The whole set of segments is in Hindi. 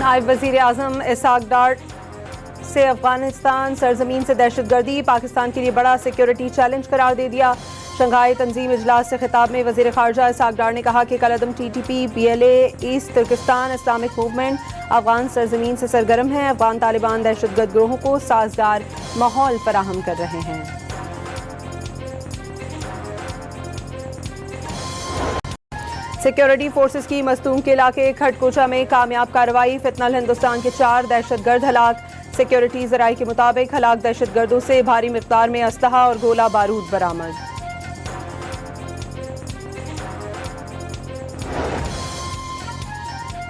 नायब वज़ीर आज़म इसहाक डार से अफगानिस्तान सरजमीन से दहशतगर्दी पाकिस्तान के लिए बड़ा सिक्योरिटी चैलेंज करार दे दिया। शंघाई तंजीम इजलास से खिताब में वज़ीर ख़ारजा इसहाक डार ने कहा कि कलअदम TTP, PLA, East Turkistan Islamic Movement Afghan सरजमीन से सरगर्म है। अफगान तालिबान दहशतगर्द ग्रोहों को साजगार माहौल फराहम कर रहे हैं। सिक्योरिटी फोर्सेस की मस्तूम के इलाके खटकोचा में कामयाब कार्रवाई, फितनल हिंदुस्तान के 4 दहशतगर्द हलाक। सिक्योरिटी ज़राए के मुताबिक हलाक दहशतगर्दों से भारी मिक़दार में असलहा और गोला बारूद बरामद।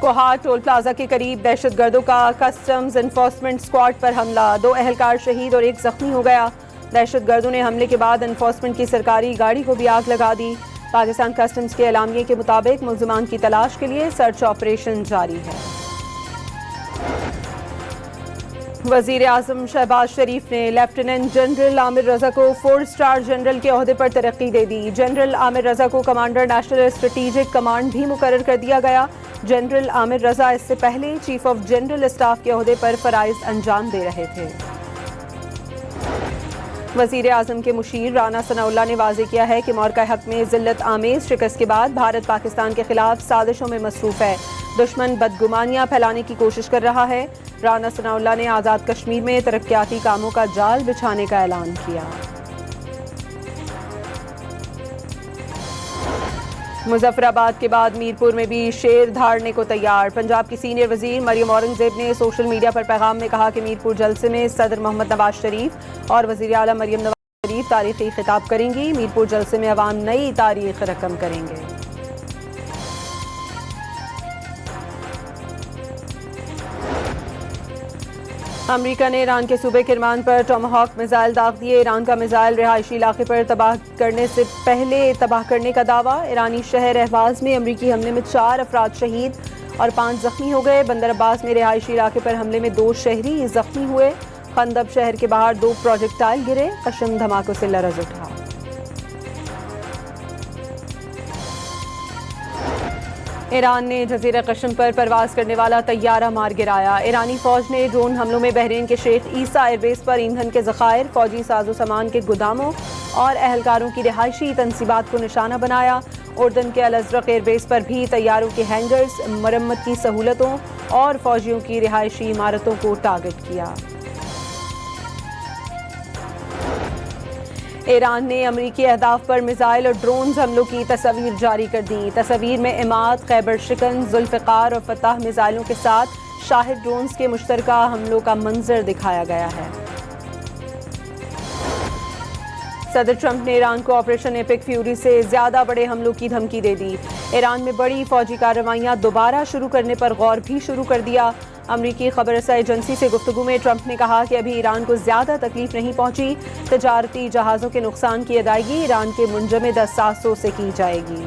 कोहाट टोल प्लाजा के करीब दहशतगर्दों का कस्टम्स एनफोर्समेंट स्क्वाड पर हमला, 2 अहलकार शहीद और 1 जख्मी हो गया। दहशतगर्दों ने हमले के बाद एनफोर्समेंट की सरकारी गाड़ी को भी आग लगा दी। पाकिस्तान कस्टम्स के एलामिये के मुताबिक मुल्जिमान की तलाश के लिए सर्च ऑपरेशन जारी है। वज़ीर आज़म शहबाज शरीफ ने लेफ्टिनेंट जनरल आमिर रज़ा को 4 स्टार जनरल के ओहदे पर तरक्की दे दी। जनरल आमिर रज़ा को कमांडर नेशनल स्ट्रेटेजिक कमांड भी मुकर्रर कर दिया गया। जनरल आमिर रज़ा इससे पहले चीफ ऑफ जनरल स्टाफ के ओहदे पर फ़राइज़ अंजाम दे रहे थे। वज़ीर आज़म के मुशीर राना सनाउल्लाह ने वाज़ेह किया है कि मौक़ा हक़ में ज़िल्लत आमेज़ शिकस्त के बाद भारत पाकिस्तान के खिलाफ साजिशों में मसरूफ़ है। दुश्मन बदगुमानियाँ फैलाने की कोशिश कर रहा है। राना सनाउल्लाह ने आज़ाद कश्मीर में तरक्याती कामों का जाल बिछाने का ऐलान किया। मुजफ्फराबाद के बाद मीरपुर में भी शेर धाड़ने को तैयार। पंजाब की सीनियर वजीर मरियम औरंगजेब ने सोशल मीडिया पर पैगाम में कहा कि मीरपुर जलसे में सदर मोहम्मद नवाज शरीफ और वज़ीर आला मरियम नवाज शरीफ तारीखी खिताब करेंगी। मीरपुर जलसे में अवाम नई तारीख रकम करेंगे। अमरीका ने ईरान के सूबे किरमान पर टोमाहॉक मिसाइल दाग दिए। ईरान का मिसाइल रिहायशी इलाके पर तबाह करने से पहले तबाह करने का दावा। ईरानी शहर अहवाज में अमरीकी हमले में 4 अफराद शहीद और 5 जख्मी हो गए। बंदर अब्बास में रिहायशी इलाके पर हमले में 2 शहरी जख्मी हुए। खंदब शहर के बाहर 2 प्रोजेक्टाइल गिरे। कशम धमाकों से लरज़ उठा। ईरान ने जजीरा कशम पर परवाज करने वाला तैयारा मार गिराया। ईरानी फौज ने ड्रोन हमलों में बहरीन के शेख ईसा एयरबेस पर ईंधन के ज़खायर, फौजी साजो सामान के गुदामों और एहलकारों की रिहायशी तनसीबात को निशाना बनाया। उर्दन के अल अज़रक एयरबेस पर भी तैयारों के हैंगर्स, मरम्मत की सहूलतों और फौजियों की रिहायशी इमारतों को टारगेट किया। ईरान ने अमरीकी अहदाफ पर मिसाइल और ड्रोन हमलों की तस्वीर जारी कर दी। तस्वीर में इमाद, खैबर शिकन, जुल्फ़िकार और फतह मिसाइलों के साथ शाहिद ड्रोन्स के मुश्तरका हमलों का मंजर दिखाया गया है। सदर ट्रंप ने ईरान को ऑपरेशन एपिक फ्यूरी से ज्यादा बड़े हमलों की धमकी दे दी। ईरान में बड़ी फौजी कार्रवाइयां दोबारा शुरू करने पर गौर भी शुरू कर दिया। अमरीकी खबरसा एजेंसी से गुफ्तगू में ट्रंप ने कहा कि अभी ईरान को ज्यादा तकलीफ नहीं पहुंची। तजारती जहाज़ों के नुकसान की अदायगी ईरान के मुंजमद असासों से की जाएगी।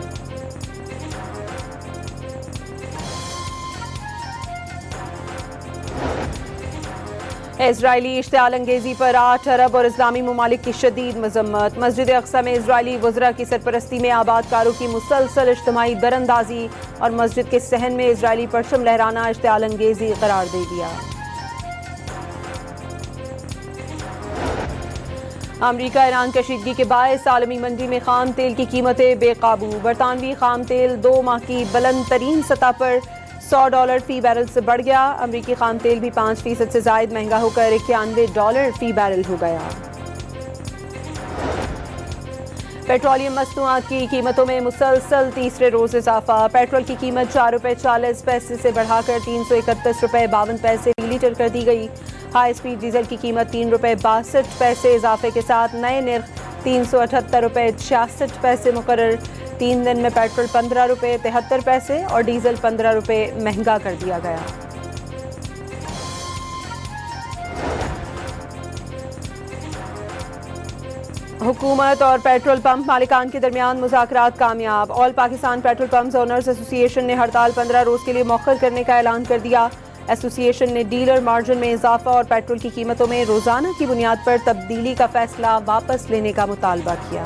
इजरायली इश्तिआल अंगेजी पर 8 अरब और इस्लामी ममालिक की शदीद मजम्मत। मस्जिद अक्सा में इजरायली वज़रा की सरपरस्ती में आबादकारों की मुसलसल इज्तिमाई दरअंदाजी और मस्जिद के सहन में इजरायली परचम लहराना इश्तिआल अंगेजी करार दे दिया। अमरीका ईरान कशीदगी के बायस आलमी मंडी में खाम तेल की कीमतें बेकाबू। बरतानवी खाम तेल 2 माह की बुलंद तरीन सतह पर $100 फी बैरल से बढ़ गया। अमरीकी खाम तेल भी 5% से जायद महंगा होकर $91 फी बैरल हो गया। पेट्रोलियम मसनूआत की कीमतों में मुसलसल तीसरे रोज इजाफा। पेट्रोल की कीमत ₹4.40 से बढ़ाकर ₹331.52 लीटर कर दी गई। हाई स्पीड डीजल की कीमत ₹3.62 इजाफे के साथ नए निर्ख ₹378.66 मुकर्रर। 3 दिन में पेट्रोल ₹15.73 और डीजल ₹15 महंगा कर दिया गया। हुकूमत और पेट्रोल पंप मालिकान के दरमियान मुज़ाकरात कामयाब। All Pakistan petrol pumps owners association ने हड़ताल 15 रोज के लिए मौखर करने का ऐलान कर दिया। एसोसिएशन ने डीलर मार्जिन में इजाफा और पेट्रोल की कीमतों में रोजाना की बुनियाद पर तब्दीली का फैसला वापस लेने का मुतालबा किया।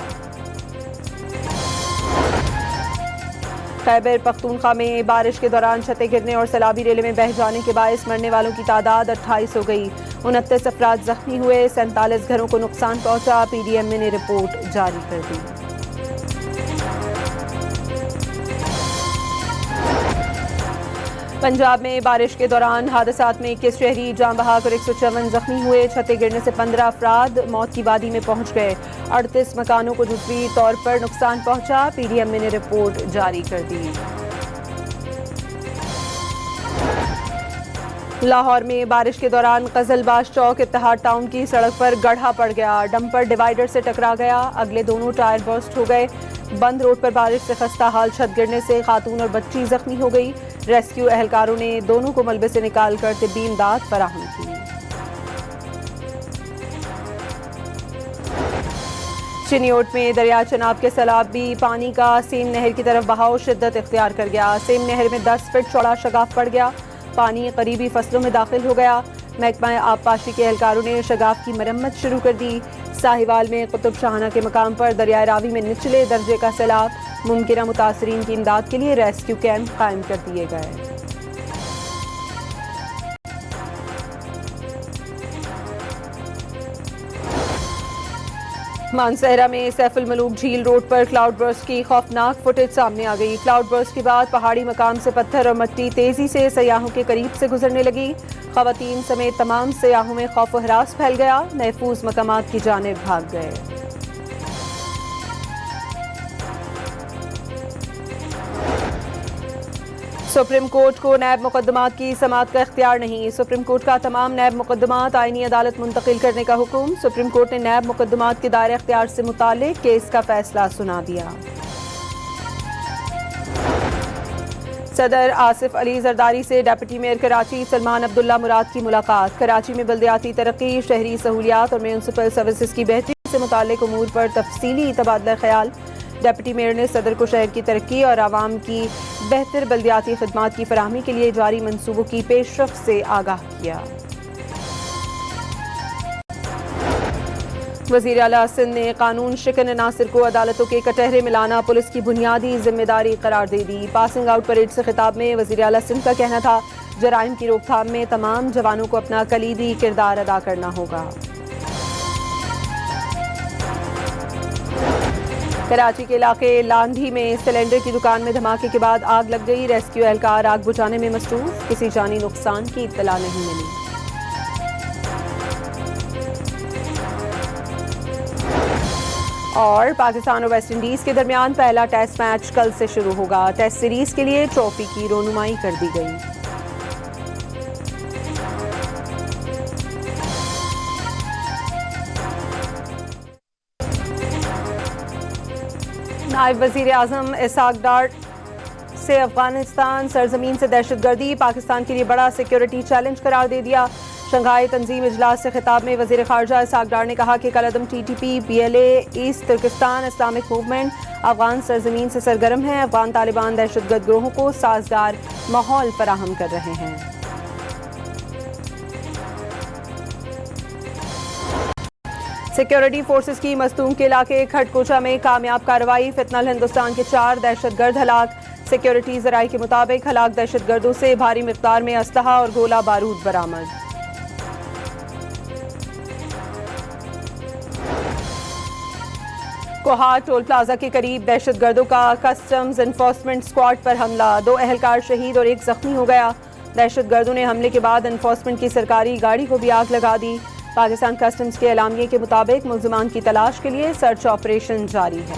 खैबर पख्तूनख्वा में बारिश के दौरान छतें गिरने और सैलाबी रेले में बह जाने के बायस मरने वालों की तादाद 28 हो गई। 29 अफराद जख्मी हुए, 47 घरों को नुकसान पहुंचा। PDMA ने रिपोर्ट जारी कर दी। पंजाब में बारिश के दौरान हादसात में 21 शहरी जान बहक और 154 जख्मी हुए। छतें गिरने से 15 अफराद मौत की वादी में पहुंच गए। 38 मकानों को जुज़वी तौर पर नुकसान पहुंचा। PDMA ने रिपोर्ट जारी कर दी। लाहौर में बारिश के दौरान कजलबाश चौक इत्तेहाद टाउन की सड़क पर गड्ढा पड़ गया। डंपर डिवाइडर से टकरा गया, अगले दोनों टायर बर्स्ट हो गए। बंद रोड पर बारिश से खस्ता हाल छत गिरने से खातून और बच्ची जख्मी हो गई। रेस्क्यू एहलकारों ने दोनों को मलबे से निकाल कर तिब्बी इमदाद फराहम की। चिनियोट में दरिया चनाब के सैलाबी पानी का सेम नहर की तरफ बहाव शिद्दत इख्तियार कर गया। सेम नहर में 10 फीट चौड़ा शगाफ पड़ गया। पानी करीबी फसलों में दाखिल हो गया। महकमा आबपाशी के एहलकारों ने शगाफ की मरम्मत शुरू कर दी। साहिवाल में कुतुब शाहाना के मकाम पर दरिया रावी में निचले दर्जे का सैलाब, मुमकिना मुतासरीन की इमदाद के लिए रेस्क्यू कैंप कायम कर दिए गए। मानसहरा में सैफुल मलूक झील रोड पर क्लाउड बर्स्ट की खौफनाक फुटेज सामने आ गई। क्लाउड बर्स्ट के बाद पहाड़ी मकाम से पत्थर और मिट्टी तेजी से सयाहों के करीब से गुजरने लगी। खवातीन समेत तमाम सयाहों में खौफ व हरास फैल गया। महफूज मकामात की जानिब भाग गए। सुप्रीम कोर्ट को नैब मुकदमात की समाअत का इख्तियार नहीं। सुप्रीम कोर्ट का तमाम नैब मुकदमात आईनी अदालत मुंतकिल करने का हुक्म। सुप्रीम कोर्ट ने नैब मुकदमात के दायरे इख्तियार से मुतालिक केस का फैसला सुना दिया। सदर आसिफ अली जरदारी से डिप्टी मेयर कराची सलमान अब्दुल्ला मुराद की मुलाकात। कराची में बल्दियाती तरक्की, शहरी सहूलियात और म्यूनसिपल सर्विसेज की बेहतरी से मुताल्लिक उमूर पर तफसीली तबादला ख्याल। डिप्टी मेयर ने सदर को शहर की तरक्की और आवाम की बेहतर बल्दियाती खिदमात की फराहमी के लिए जारी मंसूबों की पेशरफ्त से आगाह किया। वज़ीर आला सिंध ने कानून शिकन अनासिर को अदालतों के कटहरे मिलाना पुलिस की बुनियादी जिम्मेदारी करार दे दी। पासिंग आउट परेड से खिताब में वज़ीर आला सिंध का कहना था, जराइम की रोकथाम में तमाम जवानों को अपना कलीदी किरदार अदा करना होगा। कराची के इलाके लांधी में सिलेंडर की दुकान में धमाके के बाद आग लग गई। रेस्क्यू एहलकार आग बुझाने में मसरूफ, किसी जानी नुकसान की इत्तला नहीं मिली। और पाकिस्तान और वेस्ट इंडीज के दरमियान पहला टेस्ट मैच कल से शुरू होगा। टेस्ट सीरीज के लिए ट्रॉफी की रोनुमाई कर दी गई। नायब वज़ीर आज़म इसहाक डार से अफगानिस्तान सरजमीन से दहशतगर्दी पाकिस्तान के लिए बड़ा सिक्योरिटी चैलेंज करार दे दिया। शंघाई तंजीम इजलास से खिताब में वज़ीर ख़ारजा इसहाक डार ने कहा कि कलअदम TTP, PLA, East Turkistan Islamic Movement Afghan सरजमीन से सरगर्म है। अफगान तालिबान दहशतगर्द ग्रोहों को साजगार माहौल फराहम कर रहे हैं। सिक्योरिटी फोर्सेस की मस्तूम के इलाके खटकोचा में कामयाब कार्रवाई। फितनल हिंदुस्तान के 4 दहशतगर्द हलाक। सिक्योरिटी ज़राए के मुताबिक हलाक दहशतगर्दों से भारी मिक़दार में असलहा और गोला बारूद बरामद। कोहार टोल प्लाजा के करीब दहशतगर्दों का कस्टम्स एनफोर्समेंट स्क्वाड पर हमला। 2 एहलकार शहीद और 1 जख्मी हो गया। दहशतगर्दों ने हमले के बाद एनफोर्समेंट की सरकारी गाड़ी को भी आग लगा दी। पाकिस्तान कस्टम्स के एलामिये के मुताबिक मुल्ज़िमान की तलाश के लिए सर्च ऑपरेशन जारी है।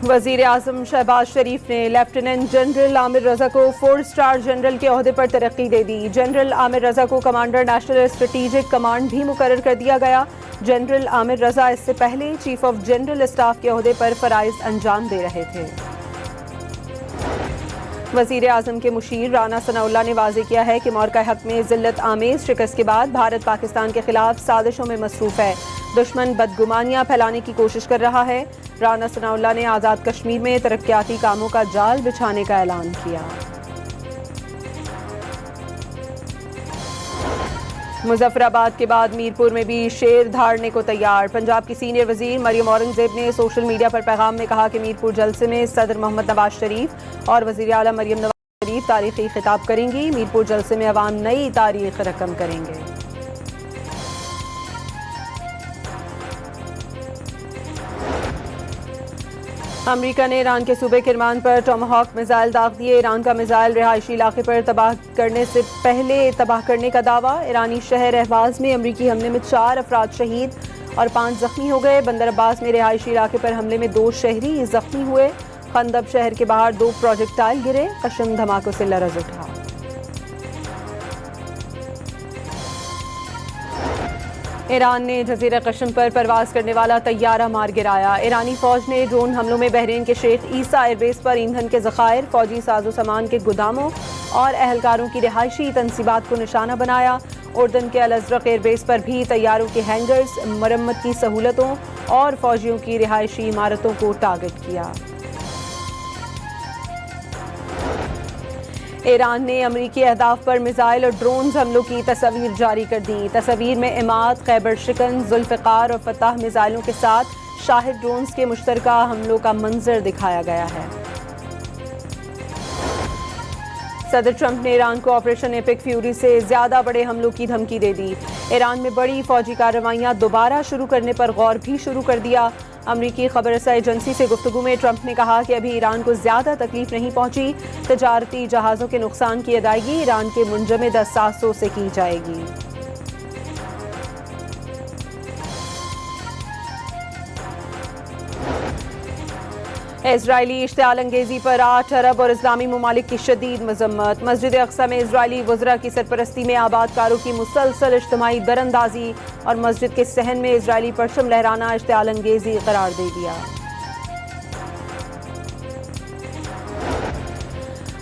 वज़ीर आज़म शहबाज शरीफ ने लेफ्टिनेंट जनरल आमिर रज़ा को 4 स्टार जनरल के ओहदे पर तरक्की दे दी। जनरल आमिर रज़ा को कमांडर नेशनल स्ट्रेटेजिक कमांड भी मुकर्रर कर दिया गया। जनरल आमिर रज़ा इससे पहले चीफ ऑफ जनरल स्टाफ के ओहदे पर फ़राइज़ अंजाम दे रहे थे। वज़ीर आज़म के मुशीर राना सनाउल्लाह ने वाज़ेह किया है कि मौरका हक में ज़िल्लत आमेज़ शिकस्त के बाद भारत पाकिस्तान के खिलाफ साजिशों में मसरूफ़ है। दुश्मन बदगुमानियाँ फैलाने की कोशिश कर रहा है। राना सनाउल्लाह ने आज़ाद कश्मीर में तरक्याती कामों का जाल बिछाने का ऐलान किया। मुजफ्फराबाद के बाद मीरपुर में भी शेर धाड़ने को तैयार। पंजाब की सीनियर वजीर मरियम औरंगजेब ने सोशल मीडिया पर पैगाम में कहा कि मीरपुर जलसे में सदर मोहम्मद नवाज शरीफ और वजीर आला मरियम नवाज शरीफ तारीखी खिताब करेंगी। मीरपुर जलसे में अवाम नई तारीख रकम करेंगे। अमेरिका ने ईरान के सूबे किरमान पर टॉमाहॉक मिसाइल दाग दिए। ईरान का मिसाइल रिहायशी इलाके पर तबाह करने से पहले तबाह करने का दावा। ईरानी शहर अहवाज में अमेरिकी हमले में 4 अफराद शहीद और 5 जख्मी हो गए। बंदर अब्बास में रिहायशी इलाके पर हमले में 2 शहरी जख्मी हुए। खंदब शहर के बाहर 2 प्रोजेक्टाइल गिरे। कशम धमाकों से लरज उठा। ईरान ने जजीरा कशम पर परवाज करने वाला तैयारा मार गिराया। ईरानी फौज ने ड्रोन हमलों में बहरीन के शेख ईसा एयरबेस पर ईंधन के ज़खायर, फौजी साजो सामान के गुदामों और एहलकारों की रिहायशी तनसीबात को निशाना बनाया। उर्दन के अल अज़रक एयरबेस पर भी तैयारों के हैंगर्स, मरम्मत की सहूलतों और फौजियों की रिहायशी इमारतों को टारगेट किया। ईरान ने अमरीकी अहदाफ पर मिसाइल और ड्रोन हमलों की तस्वीर जारी कर दी। तस्वीर में इमाद, खैबर शिकन, जुल्फ़िकार और फतह मिसाइलों के साथ शाहिद ड्रोन्स के मुश्तरका हमलों का मंजर दिखाया गया है। सदर ट्रंप ने ईरान को ऑपरेशन एपिक फ्यूरी से ज्यादा बड़े हमलों की धमकी दे दी। ईरान में बड़ी फौजी कार्रवाइयां दोबारा शुरू करने पर गौर भी शुरू कर दिया। अमरीकी खबर रसा एजेंसी से गुफ्तगू में ट्रंप ने कहा कि अभी ईरान को ज्यादा तकलीफ नहीं पहुंची। तजारती जहाज़ों के नुकसान की अदायगी ईरान के मुंजमद असासों से की जाएगी। इजरायली इश्तिआल अंगेजी पर 8 अरब और इस्लामी ममालिक की शदीद मजम्मत। मस्जिद अक्सा में इजरायली वज़रा की सरपरस्ती में आबादकारों की मुसलसल इज्तिमाई दरअंदाजी और मस्जिद के सहन में इजरायली परचम लहराना इश्तिआल अंगेजी करार दे दिया।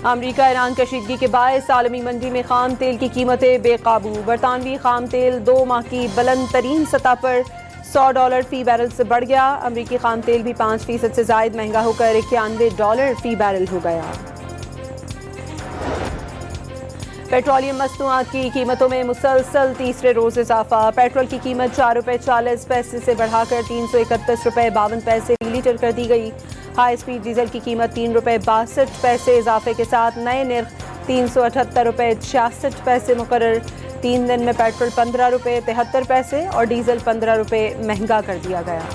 अमरीका ईरान कशीदगी के बायस आलमी मंडी में खाम तेल की कीमतें बेकाबू। बरतानवी खाम तेल 2 माह की बुलंद तरीन सतह पर $100 फी बैरल से बढ़ गया। अमरीकी खाम तेल भी 5% से जायद महंगा होकर $91 फी बैरल हो गया। पेट्रोलियम मसनूआत की कीमतों में मुसलसल तीसरे रोज इजाफा। पेट्रोल की कीमत ₹4.40 से बढ़ाकर ₹331.52 लीटर कर दी गई। हाई स्पीड डीजल की कीमत ₹3.62 इजाफे के साथ नए निर्ख ₹378.66 मुकर्रर। 3 दिन में पेट्रोल ₹15.73 और डीजल ₹15 महंगा कर दिया गया।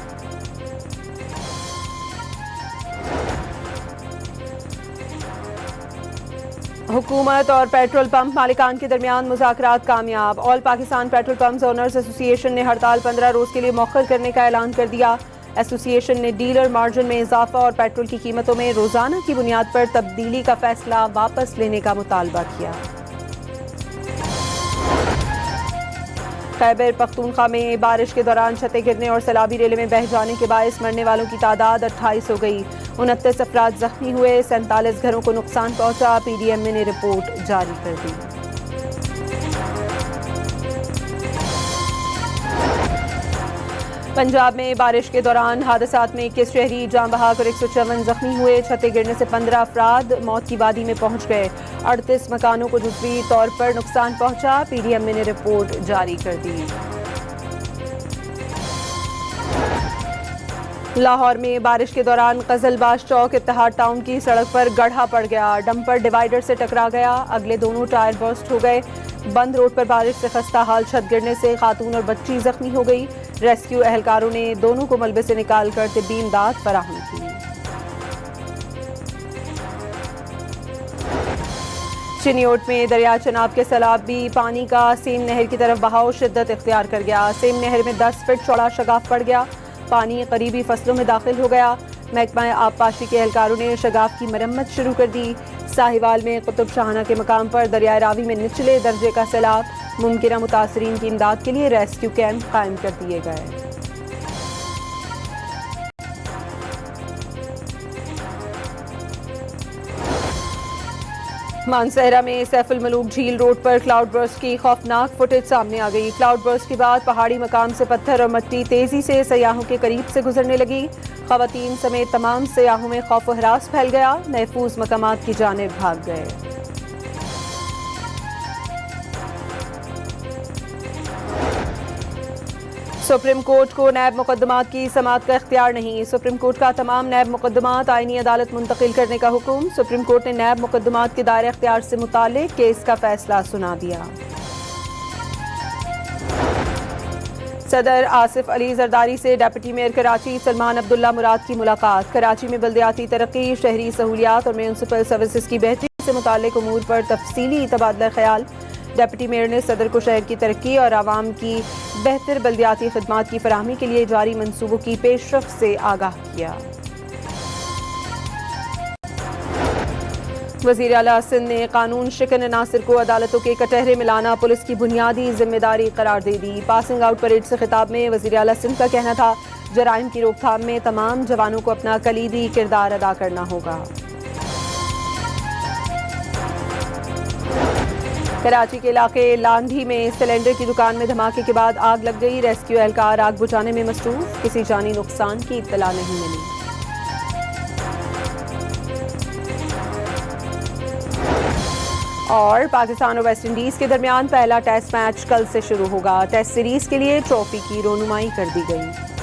हुकूमत और पेट्रोल पंप मालिकान के दरमियान मुज़ाकरात कामयाब। All Pakistan petrol pumps owners association ने हड़ताल 15 रोज के लिए मौखर करने का ऐलान कर दिया। एसोसिएशन ने डीलर मार्जिन में इजाफा और पेट्रोल की कीमतों में रोजाना की बुनियाद पर तब्दीली का फैसला वापस लेने का मुतालबा किया। खैबर पख्तूनख्वा में बारिश के दौरान छतें गिरने और सैलाबी रेले में बह जाने के बायस मरने वालों की तादाद 28 हो गई। 29 अफराद जख्मी हुए। 47 घरों को नुकसान पहुंचा। PDMA ने रिपोर्ट जारी कर दी। पंजाब में बारिश के दौरान हादसात में 21 शहरी जान बहाक और 154 जख्मी हुए। छतें गिरने से 15 अफराद मौत की वादी में पहुंच गए। 38 मकानों को जुज़वी तौर पर नुकसान पहुंचा। PDMA ने रिपोर्ट जारी कर दी। लाहौर में बारिश के दौरान कजलबाश चौक इत्तेहाद टाउन की सड़क पर गड्ढा पड़ गया। डंपर डिवाइडर से टकरा गया। अगले दोनों टायर बर्स्ट हो गए। बंद रोड पर बारिश से खस्ता हाल छत गिरने से खातून और बच्ची जख्मी हो गई। रेस्क्यू एहलकारों ने दोनों को मलबे से निकालकर तिब्बी इमदाद फराहम की। चिनियोट में दरिया चनाब के सैलाबी पानी का सेम नहर की तरफ बहाव शिद्दत इख्तियार कर गया। सेम नहर में 10 फीट चौड़ा शगाफ पड़ गया। पानी करीबी फसलों में दाखिल हो गया। महकमा आबपाशी के एहलकारों ने शगाफ की मरम्मत शुरू कर दी। साहिवाल में कुतुब शाहाना के मकाम पर दरियाए रावी में निचले दर्जे का सैलाब। मुमकिन मुतासरीन की इमदाद के लिए रेस्क्यू कैंप कायम कर दिए गए। मानसहरा में सैफुल मलूक झील रोड पर क्लाउड बर्स्ट की खौफनाक फुटेज सामने आ गई। क्लाउड बर्स्ट के बाद पहाड़ी मकाम से पत्थर और मिट्टी तेजी से सयाहों के करीब से गुजरने लगी। खवातीन समेत तमाम सयाहों में खौफ व हरास फैल गया। महफूज मकामात की जानिब भाग गए। सुप्रीम कोर्ट को नैब मुकदमात की समाअत का इख्तियार नहीं। सुप्रीम कोर्ट का तमाम नैब मुकदमात आईनी अदालत मुंतकिल करने का हुक्म। सुप्रीम कोर्ट ने नैब मुकदमात के दायरे इख्तियार से मुताल्लिक केस का फैसला सुना दिया। सदर आसिफ अली जरदारी से डिप्टी मेयर कराची सलमान अब्दुल्ला मुराद की मुलाकात। कराची में बल्दियाती तरक्की, शहरी सहूलियात और म्यूनसिपल सर्विसेज की बेहतरी से मुताल्लिक उमूर पर तफसीली तबादला ख्याल। डिप्टी मेयर ने सदर को शहर की तरक्की और आवाम की बेहतर बल्दियाती खिदमात की फराहमी के लिए जारी मंसूबों की पेशरफ से आगाह किया। वज़ीर आला सिंध ने कानून शिकन अनासिर को अदालतों के कटहरे में लाना पुलिस की बुनियादी जिम्मेदारी करार दे दी। पासिंग आउट परेड से खिताब में वज़ीर आला सिंध का कहना था, जराइम की रोकथाम में तमाम जवानों को अपना कलीदी किरदार अदा करना होगा। कराची के इलाके लांधी में सिलेंडर की दुकान में धमाके के बाद आग लग गई। रेस्क्यू एहलकार आग बुझाने में मसरूफ, किसी जानी नुकसान की इत्तला नहीं मिली। और पाकिस्तान और वेस्ट इंडीज के दरमियान पहला टेस्ट मैच कल से शुरू होगा। टेस्ट सीरीज के लिए ट्रॉफी की रोनुमाई कर दी गई।